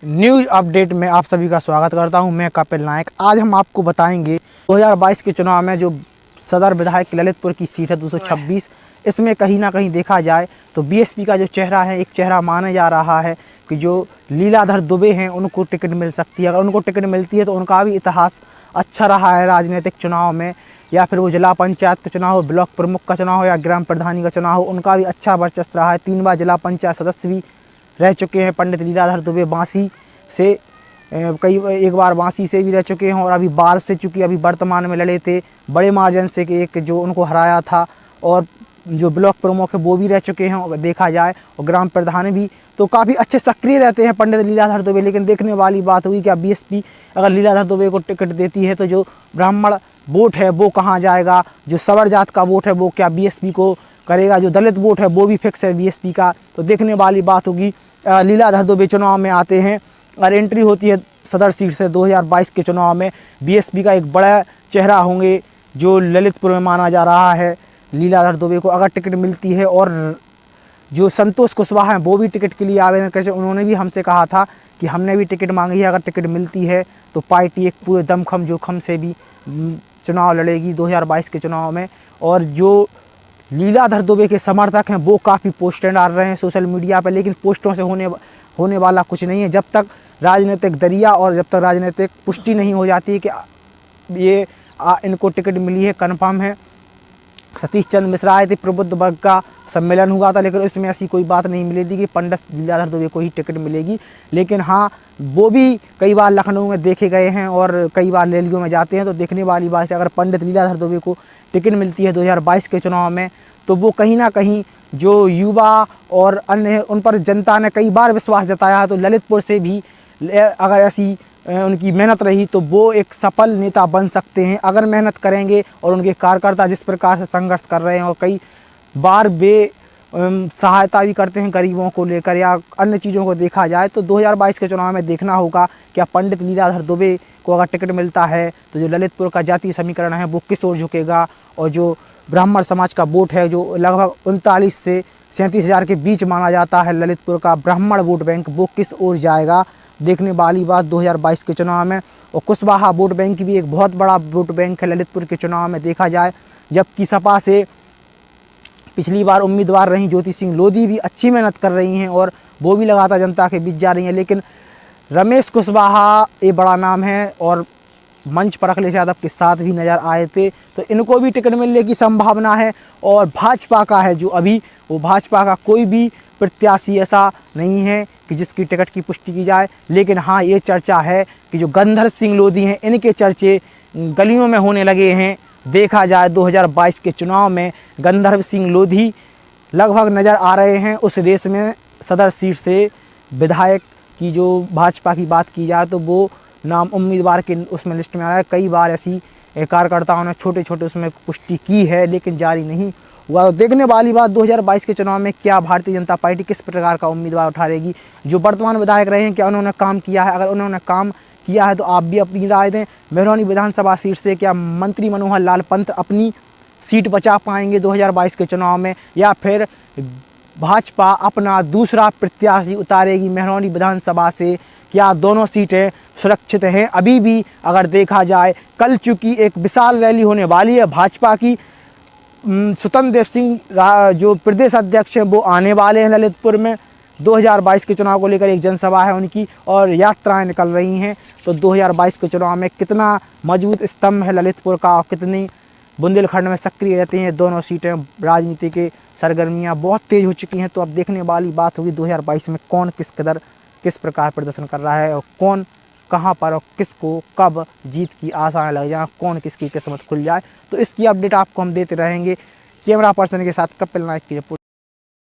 News update में आप सभी का स्वागत करता हूं। मैं कपिल नायक। आज हम आपको बताएंगे 2022 के चुनाव में जो सदर विधायक ललितपुर की सीट है 226, इसमें कहीं ना कहीं देखा जाए तो बीएसपी का जो चेहरा है, एक चेहरा माना जा रहा है कि जो लीलाधर दुबे हैं उनको टिकट मिल सकती है। अगर उनको टिकट मिलती है तो उनका भी इतिहास अच्छा रहा है राजनीतिक चुनाव में, या फिर वो जिला पंचायत का चुनाव हो, ब्लॉक प्रमुख का चुनाव हो या ग्राम प्रधानी का चुनाव हो, उनका भी अच्छा वर्चस्व रहा है। 3 बार जिला पंचायत सदस्य भी रह चुके हैं पंडित लीलाधर दुबे। बांसी से एक बार बांसी से भी रह चुके हैं और अभी बाढ़ से, चूँकि अभी वर्तमान में लड़े थे बड़े मार्जिन से कि एक जो उनको हराया था, और जो ब्लॉक प्रमुख है वो भी रह चुके हैं और देखा जाए, और ग्राम प्रधान भी, तो काफ़ी अच्छे सक्रिय रहते हैं पंडित लीलाधर दुबे। लेकिन देखने वाली बात हुई कि बीएसपी अगर लीलाधर दुबे को टिकट देती है तो जो ब्राह्मण वोट है वो कहाँ जाएगा, जो सवर जात का वोट है वो क्या बीएसपी को करेगा, जो दलित वोट है वो भी फिक्स है बीएसपी का। तो देखने वाली बात होगी। लीलाधर दुबे चुनाव में आते हैं और एंट्री होती है सदर सीट से 2022 के चुनाव में। बीएसपी का एक बड़ा चेहरा होंगे जो ललितपुर में माना जा रहा है लीलाधर दुबे को अगर टिकट मिलती है। और जो संतोष कुशवाहा हैं वो भी टिकट के लिए आवेदन कर, उन्होंने भी हमसे कहा था कि हमने भी टिकट मांगी है, अगर टिकट मिलती है तो पार्टी एक पूरे दमखम जोखम से भी चुनाव लड़ेगी 2022 के चुनाव में। और जो लीलाधर दुबे के समर्थक हैं वो काफ़ी पोस्टर डाल रहे हैं सोशल मीडिया पर, लेकिन पोस्टों से होने वाला कुछ नहीं है। जब तक राजनीतिक दरिया और जब तक राजनीतिक पुष्टि नहीं हो जाती है कि ये इनको टिकट मिली है, कन्फर्म है। सतीश चंद्र मिश्रा आए थे, प्रबुद्ध वर्ग का सम्मेलन हुआ था, लेकिन इसमें ऐसी कोई बात नहीं मिली थी कि पंडित लीलाधर दुबे को ही टिकट मिलेगी। लेकिन हाँ, वो भी कई बार लखनऊ में देखे गए हैं और कई बार रैलियों में जाते हैं। तो देखने वाली बात है, अगर पंडित लीलाधर दुबे को टिकट मिलती है 2022 के चुनाव में, तो वो कहीं ना कहीं जो युवा और अन्य उन पर जनता ने कई बार विश्वास जताया है। तो ललितपुर से भी अगर ऐसी उनकी मेहनत रही तो वो एक सफल नेता बन सकते हैं अगर मेहनत करेंगे। और उनके कार्यकर्ता जिस प्रकार से संघर्ष कर रहे हैं और कई बार वे सहायता भी करते हैं गरीबों को लेकर या अन्य चीज़ों को देखा जाए, तो 2022 के चुनाव में देखना होगा क्या पंडित लीलाधर दुबे को अगर टिकट मिलता है तो जो ललितपुर का जातीय समीकरण है वो किस ओर झुकेगा, और जो ब्राह्मण समाज का वोट है जो लगभग 39 से 37 हज़ार के बीच माना जाता है ललितपुर का ब्राह्मण वोट बैंक, वो किस ओर जाएगा। देखने वाली बात 2022 के चुनाव में। और कुशवाहा वोट बैंक भी एक बहुत बड़ा वोट बैंक है ललितपुर के चुनाव में देखा जाए, जबकि सपा से पिछली बार उम्मीदवार रही ज्योति सिंह लोधी भी अच्छी मेहनत कर रही हैं और वो भी लगातार जनता के बीच जा रही हैं। लेकिन रमेश कुशवाहा एक बड़ा नाम है और मंच पर अखिलेश यादव के साथ भी नज़र आए थे, तो इनको भी टिकट मिलने की संभावना है। और भाजपा का है जो अभी, वो भाजपा का कोई भी प्रत्याशी ऐसा नहीं है कि जिसकी टिकट की पुष्टि की जाए। लेकिन हाँ, ये चर्चा है कि जो गंधर्व सिंह लोधी हैं इनके चर्चे गलियों में होने लगे हैं। देखा जाए 2022 के चुनाव में गंधर्व सिंह लोधी लगभग नज़र आ रहे हैं उस रेस में। सदर सीट से विधायक की जो भाजपा की बात की जाए तो वो नाम उम्मीदवार के उसमें लिस्ट में आ रहा है। कई बार ऐसी कार्यकर्ताओं ने छोटे छोटे उसमें पुष्टि की है लेकिन जारी नहीं हुआ। तो देखने वाली बात 2022 के चुनाव में क्या भारतीय जनता पार्टी किस प्रकार का उम्मीदवार उठाएगी। जो वर्तमान विधायक रहे हैं क्या उन्होंने काम किया है, अगर उन्होंने काम किया है तो आप भी अपनी राय दें। मेहरौनी विधानसभा सीट से क्या मंत्री मनोहर लाल पंत अपनी सीट बचा पाएंगे 2022 के चुनाव में, या फिर भाजपा अपना दूसरा प्रत्याशी उतारेगी मेहरौनी विधानसभा से। क्या दोनों सीटें सुरक्षित हैं अभी भी अगर देखा जाए। कल चूँकि एक विशाल रैली होने वाली है भाजपा की, स्वतंत्र देव सिंह जो प्रदेश अध्यक्ष हैं वो आने वाले हैं ललितपुर में। 2022 के चुनाव को लेकर एक जनसभा है उनकी और यात्राएं निकल रही हैं। तो 2022 के चुनाव में कितना मजबूत स्तंभ है ललितपुर का और कितनी बुंदेलखंड में सक्रिय रहते हैं दोनों सीटें। राजनीति के सरगर्मियां बहुत तेज़ हो चुकी हैं। तो अब देखने वाली बात होगी 2022 में कौन किस प्रकार प्रदर्शन कर रहा है और कौन कहां पर और किसको कब जीत की आशाएं लग जाए, कौन किसकी किस्मत खुल जाए। तो इसकी अपडेट आपको हम देते रहेंगे। कैमरा पर्सन के साथ कपिल नायक की रिपोर्ट।